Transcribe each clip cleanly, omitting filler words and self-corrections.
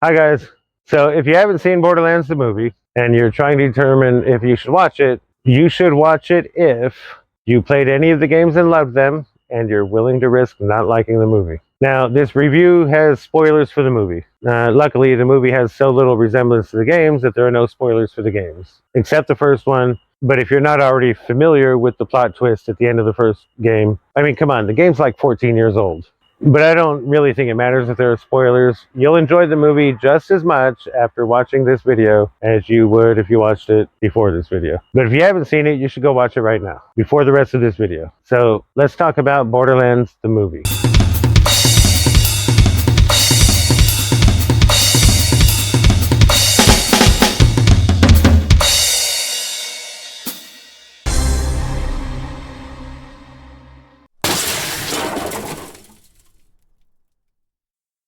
Hi guys. So if you haven't seen Borderlands the movie and you're trying to determine if you should watch it, you should watch it if you played any of the games and loved them and you're willing to risk not liking the movie. Now, this review has spoilers for the movie. Luckily, the movie has so little resemblance to the games that there are no spoilers for the games, except the first one. But if you're not already familiar with the plot twist at the end of the first game, I mean, come on, the game's like 14 years old. But I don't really think it matters if there are spoilers. You'll enjoy the movie just as much after watching this video as you would if you watched it before this video. But if you haven't seen it, you should go watch it right now, before the rest of this video. So let's talk about Borderlands, the movie.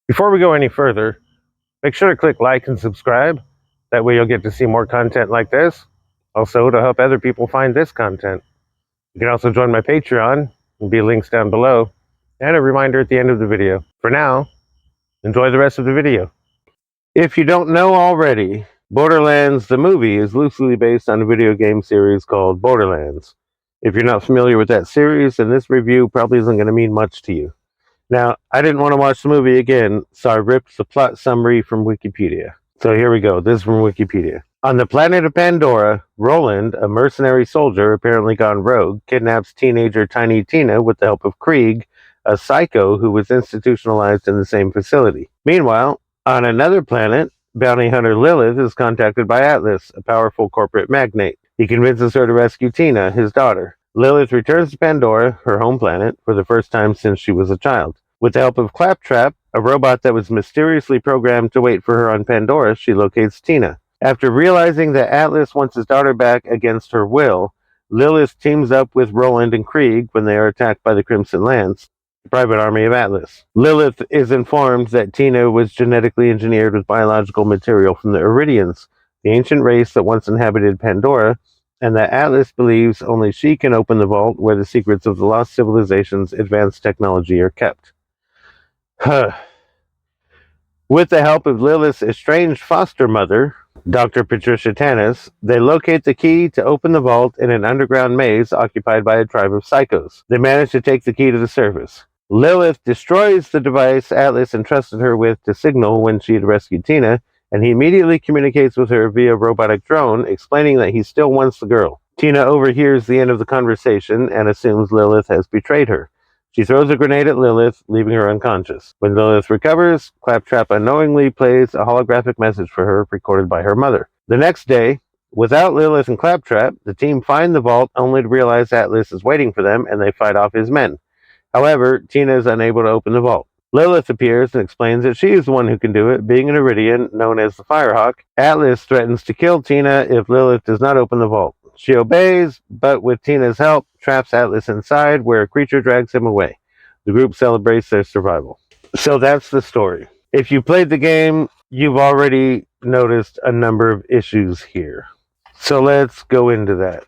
Before we go any further, make sure to click like and subscribe. That way you'll get to see more content like this. Also, to help other people find this content. You can also join my Patreon. There'll be links down below. And a reminder at the end of the video. For now, enjoy the rest of the video. If you don't know already, Borderlands the movie is loosely based on a video game series called Borderlands. If you're not familiar with that series, then this review probably isn't going to mean much to you. Now, I didn't want to watch the movie again, so I ripped the plot summary from Wikipedia. So here we go. This is from Wikipedia. On the planet of Pandora, Roland, a mercenary soldier apparently gone rogue, kidnaps teenager Tiny Tina with the help of Krieg, a psycho who was institutionalized in the same facility. Meanwhile, on another planet, bounty hunter Lilith is contacted by Atlas, a powerful corporate magnate. He convinces her to rescue Tina, his daughter. Lilith returns to Pandora, her home planet, for the first time since she was a child. With the help of Claptrap, a robot that was mysteriously programmed to wait for her on Pandora, she locates Tina. After realizing that Atlas wants his daughter back against her will, Lilith teams up with Roland and Krieg when they are attacked by the Crimson Lance, the private army of Atlas. Lilith is informed that Tina was genetically engineered with biological material from the Iridians, the ancient race that once inhabited Pandora, and that Atlas believes only she can open the vault where the secrets of the lost civilization's advanced technology are kept. With the help of Lilith's estranged foster mother, Dr. Patricia Tanis, they locate the key to open the vault in an underground maze occupied by a tribe of psychos. They manage to take the key to the surface. Lilith destroys the device Atlas entrusted her with to signal when she had rescued Tina, and he immediately communicates with her via robotic drone, explaining that he still wants the girl. Tina overhears the end of the conversation and assumes Lilith has betrayed her. She throws a grenade at Lilith, leaving her unconscious. When Lilith recovers, Claptrap unknowingly plays a holographic message for her, recorded by her mother. The next day, without Lilith and Claptrap, the team find the vault only to realize Atlas is waiting for them, and they fight off his men. However, Tina is unable to open the vault. Lilith appears and explains that she is the one who can do it, being an Iridian known as the Firehawk. Atlas threatens to kill Tina if Lilith does not open the vault. She obeys, but with Tina's help, traps Atlas inside, where a creature drags him away. The group celebrates their survival. So that's the story. If you played the game, you've already noticed a number of issues here. So let's go into that.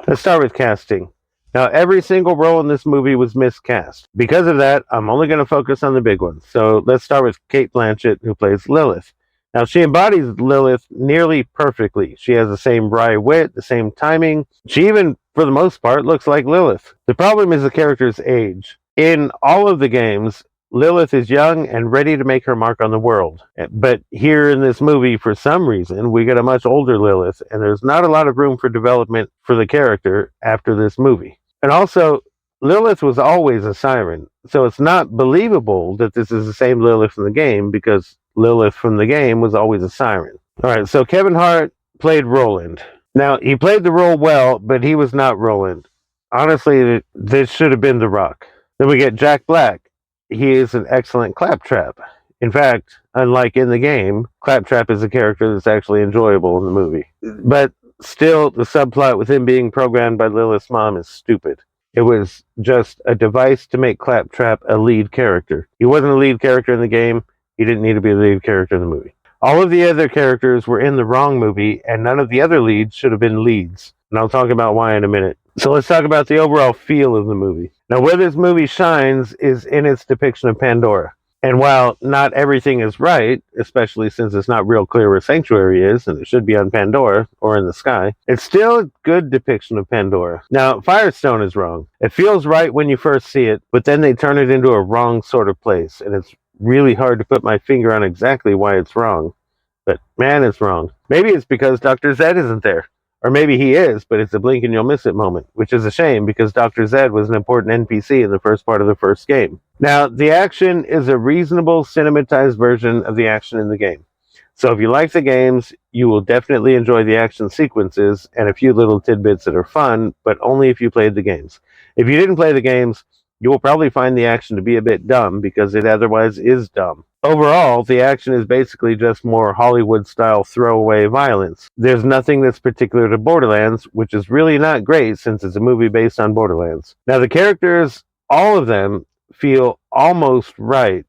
Let's start with casting. Now, every single role in this movie was miscast. Because of that, I'm only going to focus on the big ones. So let's start with Cate Blanchett, who plays Lilith. Now, she embodies Lilith nearly perfectly. She has the same wry wit, the same timing. She even, for the most part, looks like Lilith. The problem is the character's age. In all of the games, Lilith is young and ready to make her mark on the world. But here in this movie, for some reason, we get a much older Lilith, and there's not a lot of room for development for the character after this movie. And also, Lilith was always a siren, so it's not believable that this is the same Lilith from the game, because Lilith from the game was always a siren. Alright, so Kevin Hart played Roland. Now, he played the role well, but he was not Roland. Honestly, this should have been The Rock. Then we get Jack Black. He is an excellent Claptrap. In fact, unlike in the game, Claptrap is a character that's actually enjoyable in the movie. But still, the subplot with him being programmed by Lilith's mom is stupid. It was just a device to make Claptrap a lead character. He wasn't a lead character in the game. He didn't need to be a lead character in the movie. All of the other characters were in the wrong movie, and none of the other leads should have been leads. And I'll talk about why in a minute. So let's talk about the overall feel of the movie. Now, where this movie shines is in its depiction of Pandora. And while not everything is right, especially since it's not real clear where Sanctuary is, and it should be on Pandora or in the sky, it's still a good depiction of Pandora. Now, Firestone is wrong. It feels right when you first see it, but then they turn it into a wrong sort of place, and it's really hard to put my finger on exactly why it's wrong. But man, it's wrong. Maybe it's because Dr. Zed isn't there. Or maybe he is, but it's a blink and you'll miss it moment, which is a shame because Dr. Zed was an important NPC in the first part of the first game. Now, the action is a reasonable cinematized version of the action in the game. So if you like the games, you will definitely enjoy the action sequences and a few little tidbits that are fun, but only if you played the games. If you didn't play the games, you will probably find the action to be a bit dumb because it otherwise is dumb. Overall, the action is basically just more Hollywood-style throwaway violence. There's nothing that's particular to Borderlands, which is really not great since it's a movie based on Borderlands. Now, the characters, all of them, feel almost right,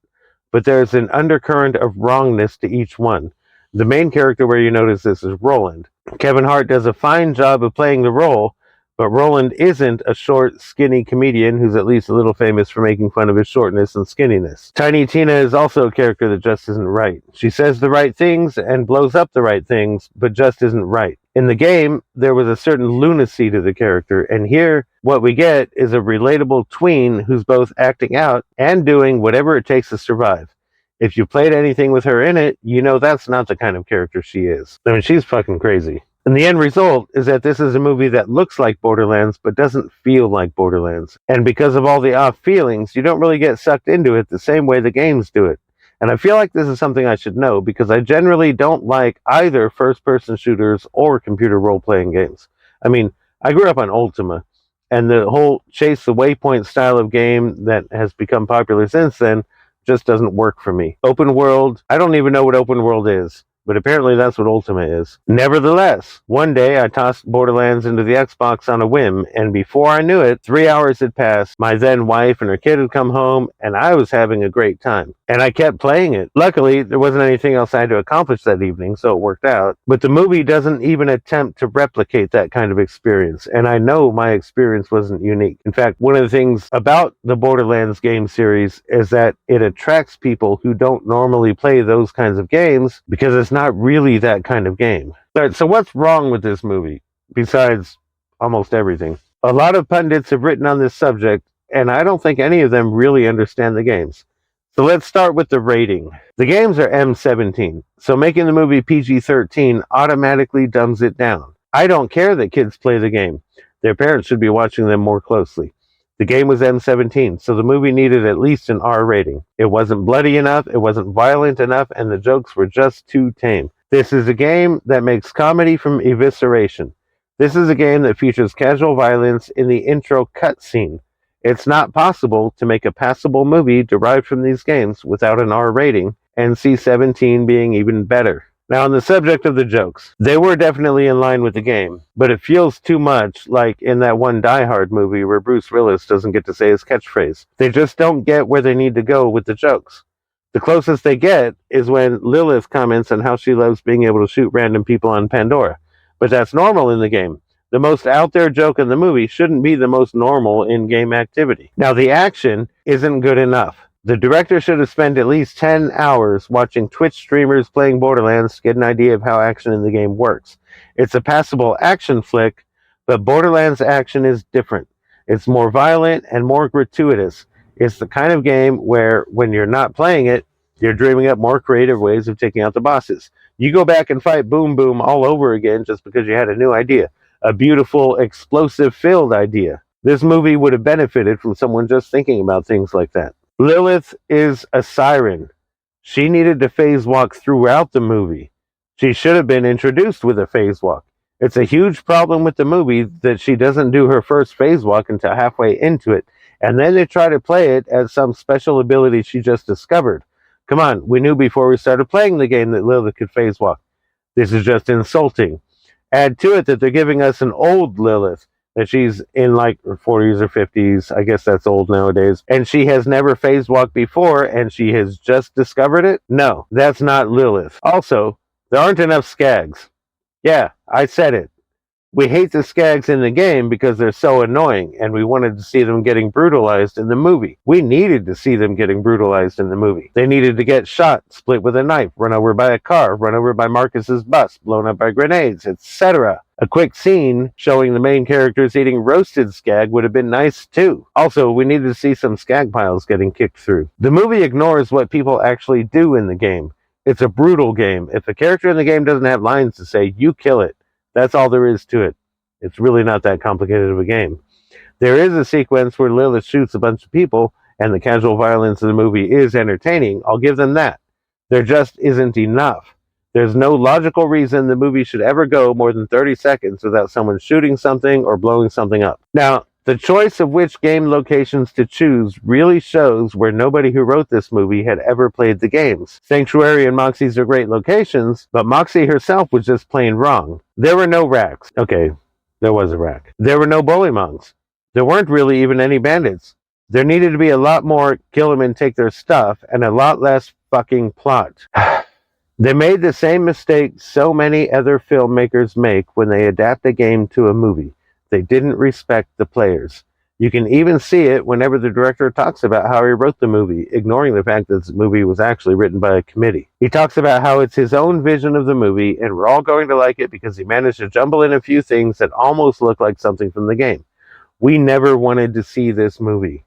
but there's an undercurrent of wrongness to each one. The main character where you notice this is Roland. Kevin Hart does a fine job of playing the role, but Roland isn't a short, skinny comedian who's at least a little famous for making fun of his shortness and skinniness. Tiny Tina is also a character that just isn't right. She says the right things and blows up the right things, but just isn't right. In the game, there was a certain lunacy to the character, and here, what we get is a relatable tween who's both acting out and doing whatever it takes to survive. If you played anything with her in it, you know that's not the kind of character she is. I mean, she's fucking crazy. And the end result is that this is a movie that looks like Borderlands, but doesn't feel like Borderlands. And because of all the off feelings, you don't really get sucked into it the same way the games do it. And I feel like this is something I should know because I generally don't like either first-person shooters or computer role-playing games. I mean, I grew up on Ultima, and the whole chase the waypoint style of game that has become popular since then just doesn't work for me. Open world, I don't even know what open world is, but apparently that's what Ultima is. Nevertheless, one day I tossed Borderlands into the Xbox on a whim, and before I knew it, 3 hours had passed, my then wife and her kid had come home, and I was having a great time. And I kept playing it. Luckily, there wasn't anything else I had to accomplish that evening, so it worked out. But the movie doesn't even attempt to replicate that kind of experience, and I know my experience wasn't unique. In fact, one of the things about the Borderlands game series is that it attracts people who don't normally play those kinds of games because it's not really that kind of game. Alright, so what's wrong with this movie, besides almost everything? A lot of pundits have written on this subject, and I don't think any of them really understand the games. So let's start with the rating. The games are M17, so making the movie PG-13 automatically dumbs it down. I don't care that kids play the game. Their parents should be watching them more closely. The game was M17, so the movie needed at least an R rating. It wasn't bloody enough, it wasn't violent enough, and the jokes were just too tame. This is a game that makes comedy from evisceration. This is a game that features casual violence in the intro cutscene. It's not possible to make a passable movie derived from these games without an R rating, NC-17 being even better. Now, on the subject of the jokes, they were definitely in line with the game, but it feels too much like in that one Die Hard movie where Bruce Willis doesn't get to say his catchphrase. They just don't get where they need to go with the jokes. The closest they get is when Lilith comments on how she loves being able to shoot random people on Pandora. But that's normal in the game. The most out there joke in the movie shouldn't be the most normal in-game activity. Now, the action isn't good enough. The director should have spent at least 10 hours watching Twitch streamers playing Borderlands to get an idea of how action in the game works. It's a passable action flick, but Borderlands action is different. It's more violent and more gratuitous. It's the kind of game where, when you're not playing it, you're dreaming up more creative ways of taking out the bosses. You go back and fight Boom Boom all over again just because you had a new idea. A beautiful, explosive-filled idea. This movie would have benefited from someone just thinking about things like that. Lilith is a siren. She needed to phase walk throughout the movie. She should have been introduced with a phase walk. It's a huge problem with the movie that she doesn't do her first phase walk until halfway into it, and then they try to play it as some special ability she just discovered. Come on, we knew before we started playing the game that Lilith could phase walk. This is just insulting. Add to it that they're giving us an old Lilith, that she's in like her 40s or 50s. I guess that's old nowadays. And she has never phase walked before, and she has just discovered it? No, that's not Lilith. Also, there aren't enough skags. Yeah, I said it. We hate the Skags in the game because they're so annoying, and we wanted to see them getting brutalized in the movie. We needed to see them getting brutalized in the movie. They needed to get shot, split with a knife, run over by a car, run over by Marcus's bus, blown up by grenades, etc. A quick scene showing the main characters eating roasted Skag would have been nice too. Also, we needed to see some Skag piles getting kicked through. The movie ignores what people actually do in the game. It's a brutal game. If a character in the game doesn't have lines to say, you kill it. That's all there is to it. It's really not that complicated of a game. There is a sequence where Lilith shoots a bunch of people, and the casual violence of the movie is entertaining. I'll give them that. There just isn't enough. There's no logical reason the movie should ever go more than 30 seconds without someone shooting something or blowing something up. Now, the choice of which game locations to choose really shows where nobody who wrote this movie had ever played the games. Sanctuary and Moxie's are great locations, but Moxie herself was just plain wrong. There were no racks. Okay, there was a rack. There were no bullymongs. There weren't really even any bandits. There needed to be a lot more kill them and take their stuff, and a lot less fucking plot. They made the same mistake so many other filmmakers make when they adapt a game to a movie. They didn't respect the players. You can even see it whenever the director talks about how he wrote the movie, ignoring the fact that the movie was actually written by a committee. He talks about how it's his own vision of the movie, and we're all going to like it because he managed to jumble in a few things that almost look like something from the game. We never wanted to see this movie.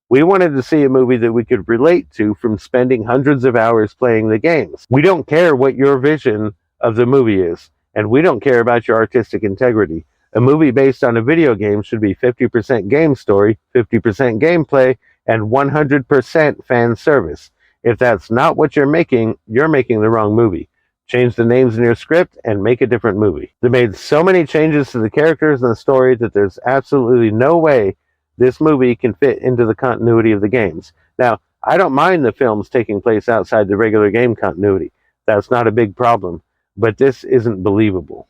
We wanted to see a movie that we could relate to from spending hundreds of hours playing the games. We don't care what your vision of the movie is, and we don't care about your artistic integrity. A movie based on a video game should be 50% game story, 50% gameplay, and 100% fan service. If that's not what you're making the wrong movie. Change the names in your script and make a different movie. They made so many changes to the characters and the story that there's absolutely no way this movie can fit into the continuity of the games. Now, I don't mind the films taking place outside the regular game continuity. That's not a big problem. But this isn't believable.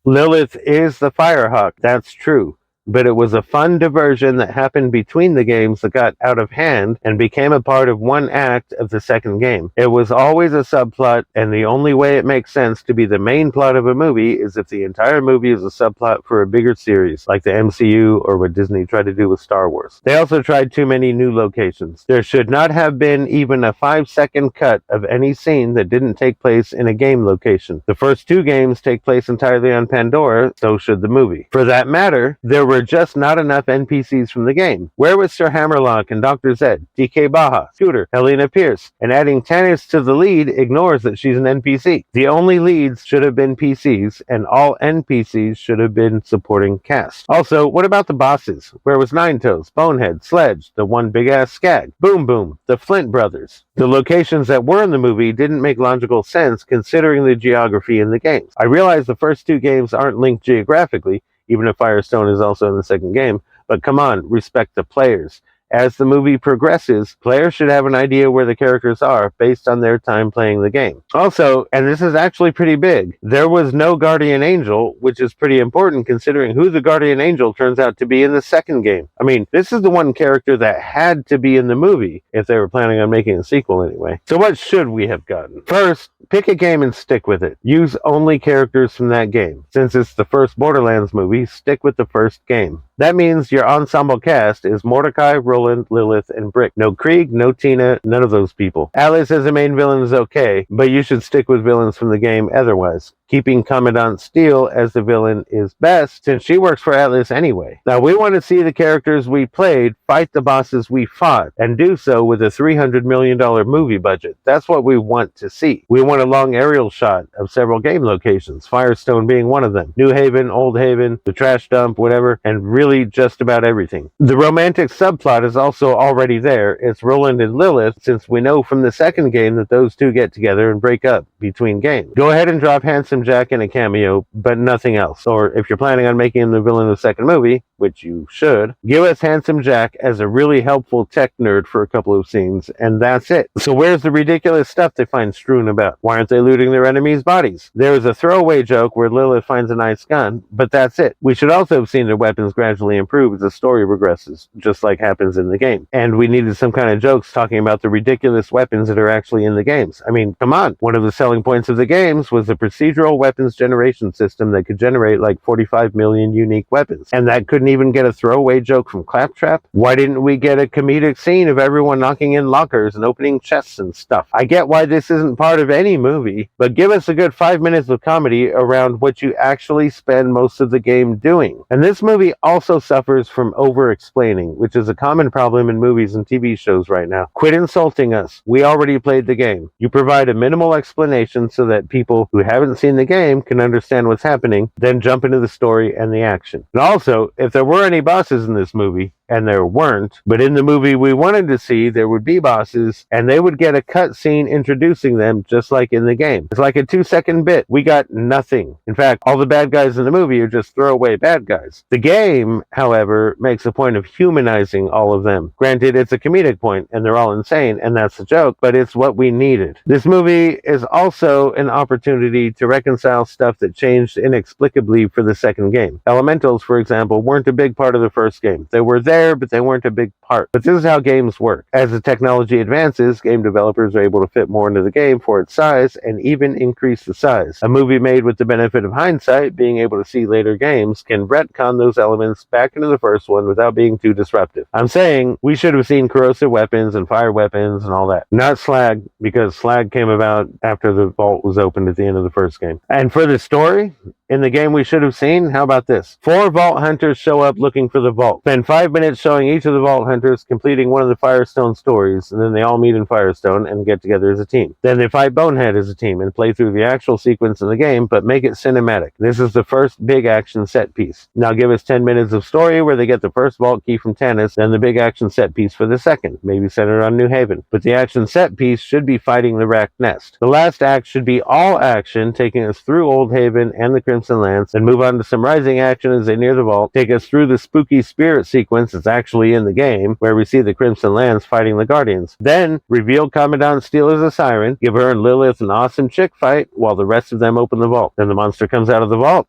Lilith is the Firehawk, that's true, but it was a fun diversion that happened between the games that got out of hand and became a part of one act of the second game. It was always a subplot, and the only way it makes sense to be the main plot of a movie is if the entire movie is a subplot for a bigger series, like the MCU or what Disney tried to do with Star Wars. They also tried too many new locations. There should not have been even a 5-second cut of any scene that didn't take place in a game location. The first two games take place entirely on Pandora, so should the movie. For that matter, there were just not enough NPCs from the game. Where was Sir Hammerlock and Dr. Zed, DK Baja, Scooter, Helena Pierce? And adding Tannis to the lead ignores that she's an NPC. The only leads should have been PCs, and all NPCs should have been supporting cast. Also, what about the bosses? Where was Nine Toes, Bonehead, Sledge, the one big-ass Skag, Boom Boom, the Flint brothers? The locations that were in the movie didn't make logical sense considering the geography in the games. I realize the first two games aren't linked geographically, even if Firestone is also in the second game. But come on, respect the players. As the movie progresses, players should have an idea where the characters are based on their time playing the game. Also, and this is actually pretty big, there was no Guardian Angel, which is pretty important considering who the Guardian Angel turns out to be in the second game. I mean, this is the one character that had to be in the movie, if they were planning on making a sequel anyway. So what should we have gotten? First, pick a game and stick with it. Use only characters from that game. Since it's the first Borderlands movie, stick with the first game. That means your ensemble cast is Mordecai, Roland, Lilith, and Brick. No Krieg, no Tina, none of those people. Alice as a main villain is okay, but you should stick with villains from the game otherwise. Keeping Commandant Steele as the villain is best, since she works for Atlas anyway. Now, we want to see the characters we played fight the bosses we fought, and do so with a $300 million movie budget. That's what we want to see. We want a long aerial shot of several game locations, Firestone being one of them. New Haven, Old Haven, the trash dump, whatever, and really just about everything. The romantic subplot is also already there. It's Roland and Lilith, since we know from the second game that those two get together and break up between games. Go ahead and drop Handsome Jack in a cameo, but nothing else. Or if you're planning on making him the villain of the second movie, which you should. Give us Handsome Jack as a really helpful tech nerd for a couple of scenes, and that's it. So where's the ridiculous stuff they find strewn about? Why aren't they looting their enemies' bodies? There is a throwaway joke where Lilith finds a nice gun, but that's it. We should also have seen their weapons gradually improve as the story progresses, just like happens in the game. And we needed some kind of jokes talking about the ridiculous weapons that are actually in the games. I mean, come on. One of the selling points of the games was the procedural weapons generation system that could generate like 45 million unique weapons. And that couldn't even get a throwaway joke from Claptrap? Why didn't we get a comedic scene of everyone knocking in lockers and opening chests and stuff? I get why this isn't part of any movie, but give us a good 5 minutes of comedy around what you actually spend most of the game doing. And this movie also suffers from over-explaining, which is a common problem in movies and TV shows right now. Quit insulting us. We already played the game. You provide a minimal explanation so that people who haven't seen the game can understand what's happening, then jump into the story and the action. And also, if there were any bosses in this movie, and there weren't, but in the movie we wanted to see, there would be bosses, and they would get a cut scene introducing them, just like in the game. It's like a 2-second bit. We got nothing. In fact, all the bad guys in the movie are just throwaway bad guys. The game, however, makes a point of humanizing all of them. Granted, it's a comedic point, and they're all insane, and that's the joke, but it's what we needed. This movie is also an opportunity to reconcile stuff that changed inexplicably for the second game. Elementals, for example, weren't a big part of the first game. They were there, but they weren't a big part. But this is how games work. As the technology advances, game developers are able to fit more into the game for its size and even increase the size. A movie made with the benefit of hindsight, being able to see later games, can retcon those elements back into the first one without being too disruptive. I'm saying we should have seen corrosive weapons and fire weapons and all that. Not slag, because slag came about after the vault was opened at the end of the first game. And for the story, in the game we should have seen, how about this? 4 vault hunters show up looking for the vault. Spend 5 minutes showing each of the vault hunters completing one of the Firestone stories, and then they all meet in Firestone and get together as a team. Then they fight Bonehead as a team and play through the actual sequence in the game, but make it cinematic. This is the first big action set piece. Now give us 10 minutes of story where they get the first vault key from Tannis, then the big action set piece for the second, maybe centered on New Haven. But the action set piece should be fighting the Racked Nest. The last act should be all action, taking us through Old Haven and the Crimson Lands, and move on to some rising action as they near the vault, take us through the spooky spirit sequence that's actually in the game, where we see the Crimson Lands fighting the Guardians. Then reveal Commandant Steele as a siren, give her and Lilith an awesome chick fight, while the rest of them open the vault. Then the monster comes out of the vault.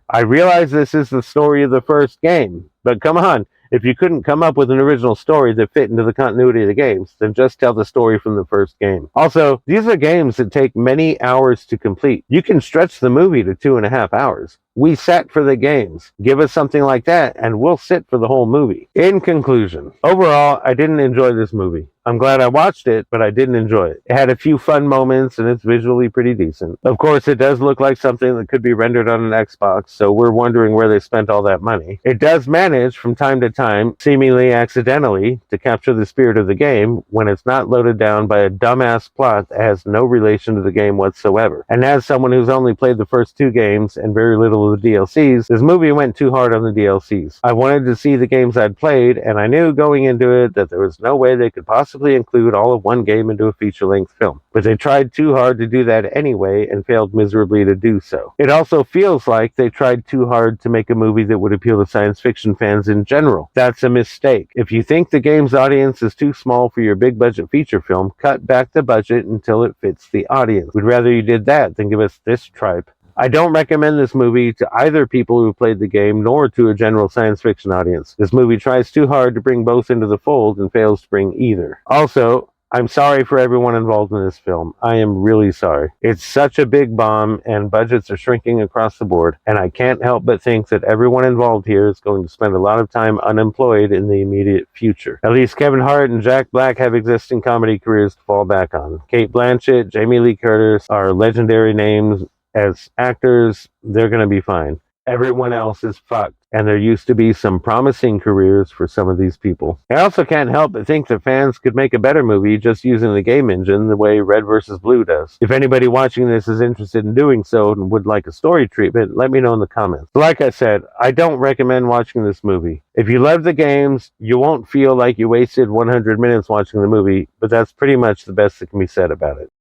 I realize this is the story of the first game, but come on. If you couldn't come up with an original story that fit into the continuity of the games, then just tell the story from the first game. Also, these are games that take many hours to complete. You can stretch the movie to 2.5 hours. We sat for the games. Give us something like that, and we'll sit for the whole movie. In conclusion, overall, I didn't enjoy this movie. I'm glad I watched it, but I didn't enjoy it. It had a few fun moments, and it's visually pretty decent. Of course, it does look like something that could be rendered on an Xbox, so we're wondering where they spent all that money. It does manage, from time to time, seemingly accidentally, to capture the spirit of the game when it's not loaded down by a dumbass plot that has no relation to the game whatsoever. And as someone who's only played the first 2 games and very little of the DLCs, this movie went too hard on the DLCs. I wanted to see the games I'd played, and I knew going into it that there was no way they could possibly include all of one game into a feature-length film. But they tried too hard to do that anyway and failed miserably to do so. It also feels like they tried too hard to make a movie that would appeal to science fiction fans in general. That's a mistake. If you think the game's audience is too small for your big-budget feature film, cut back the budget until it fits the audience. We'd rather you did that than give us this tripe. I don't recommend this movie to either people who played the game nor to a general science fiction audience. This movie tries too hard to bring both into the fold and fails to bring either. Also, I'm sorry for everyone involved in this film. I am really sorry. It's such a big bomb, and budgets are shrinking across the board, and I can't help but think that everyone involved here is going to spend a lot of time unemployed in the immediate future. At least Kevin Hart and Jack Black have existing comedy careers to fall back on. Cate Blanchett, Jamie Lee Curtis are legendary names as actors. They're going to be fine. Everyone else is fucked, and there used to be some promising careers for some of these people. I also can't help but think that fans could make a better movie just using the game engine the way Red vs. Blue does. If anybody watching this is interested in doing so and would like a story treatment, let me know in the comments. Like I said, I don't recommend watching this movie. If you love the games, you won't feel like you wasted 100 minutes watching the movie, but that's pretty much the best that can be said about it.